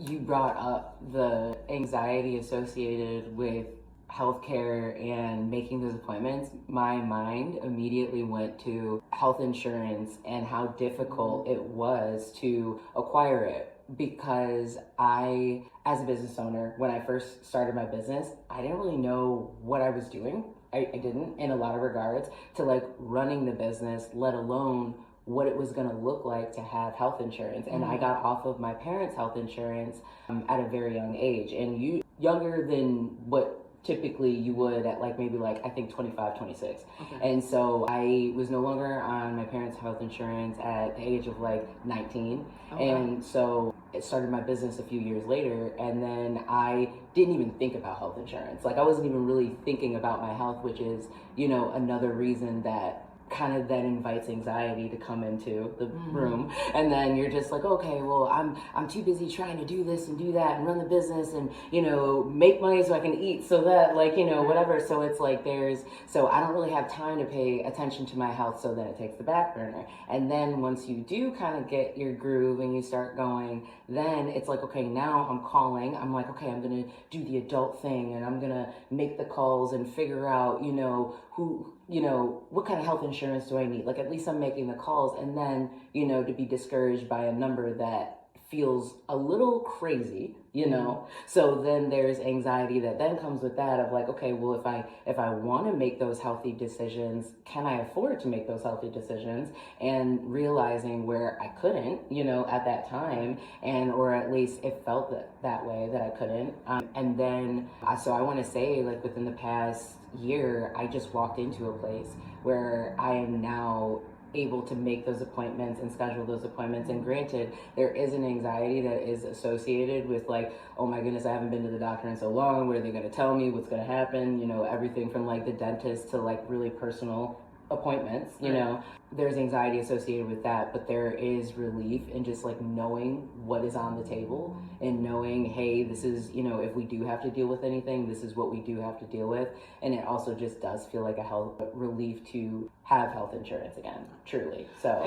you brought up the anxiety associated with healthcare and making those appointments, my mind immediately went to health insurance and how difficult it was to acquire it. Because I, as a business owner, when I first started my business, I didn't really know what I was doing. I didn't, in a lot of regards, to like running the business, let alone what it was going to look like to have health insurance. And I got off of my parents' health insurance at a very young age, and younger than what typically you would at like maybe like I think 25, 26. Okay. And so I was no longer on my parents' health insurance at the age of like 19. Okay. And so I started my business a few years later, and then I didn't even think about health insurance. Like I wasn't even really thinking about my health, which is, another reason that kind of then invites anxiety to come into the room. And then you're just like, okay, well, I'm too busy trying to do this and do that and run the business and, make money so I can eat, so that like, whatever. So it's like so I don't really have time to pay attention to my health, so then it takes the back burner. And then once you do kind of get your groove and you start going, then it's like, okay, now I'm like, okay, I'm going to do the adult thing, and I'm going to make the calls and figure out, what kind of health insurance do I need? Like, at least I'm making the calls. And then, to be discouraged by a number that feels a little crazy, So then there's anxiety that then comes with that of like, okay, well, if I want to make those healthy decisions, can I afford to make those healthy decisions? And realizing where I couldn't, at that time, or at least it felt that way, that I couldn't. And then, so I want to say, like, within the past year, I just walked into a place where I am now able to make those appointments and schedule those appointments. And granted, there is an anxiety that is associated with like, oh my goodness, I haven't been to the doctor in so long. What are they going to tell me? What's going to happen? Everything from like the dentist to like really personal appointments, there's anxiety associated with that, but there is relief in just like knowing what is on the table and knowing, hey, this is, if we do have to deal with anything, this is what we do have to deal with. And it also just does feel like a health relief to have health insurance again, truly. So.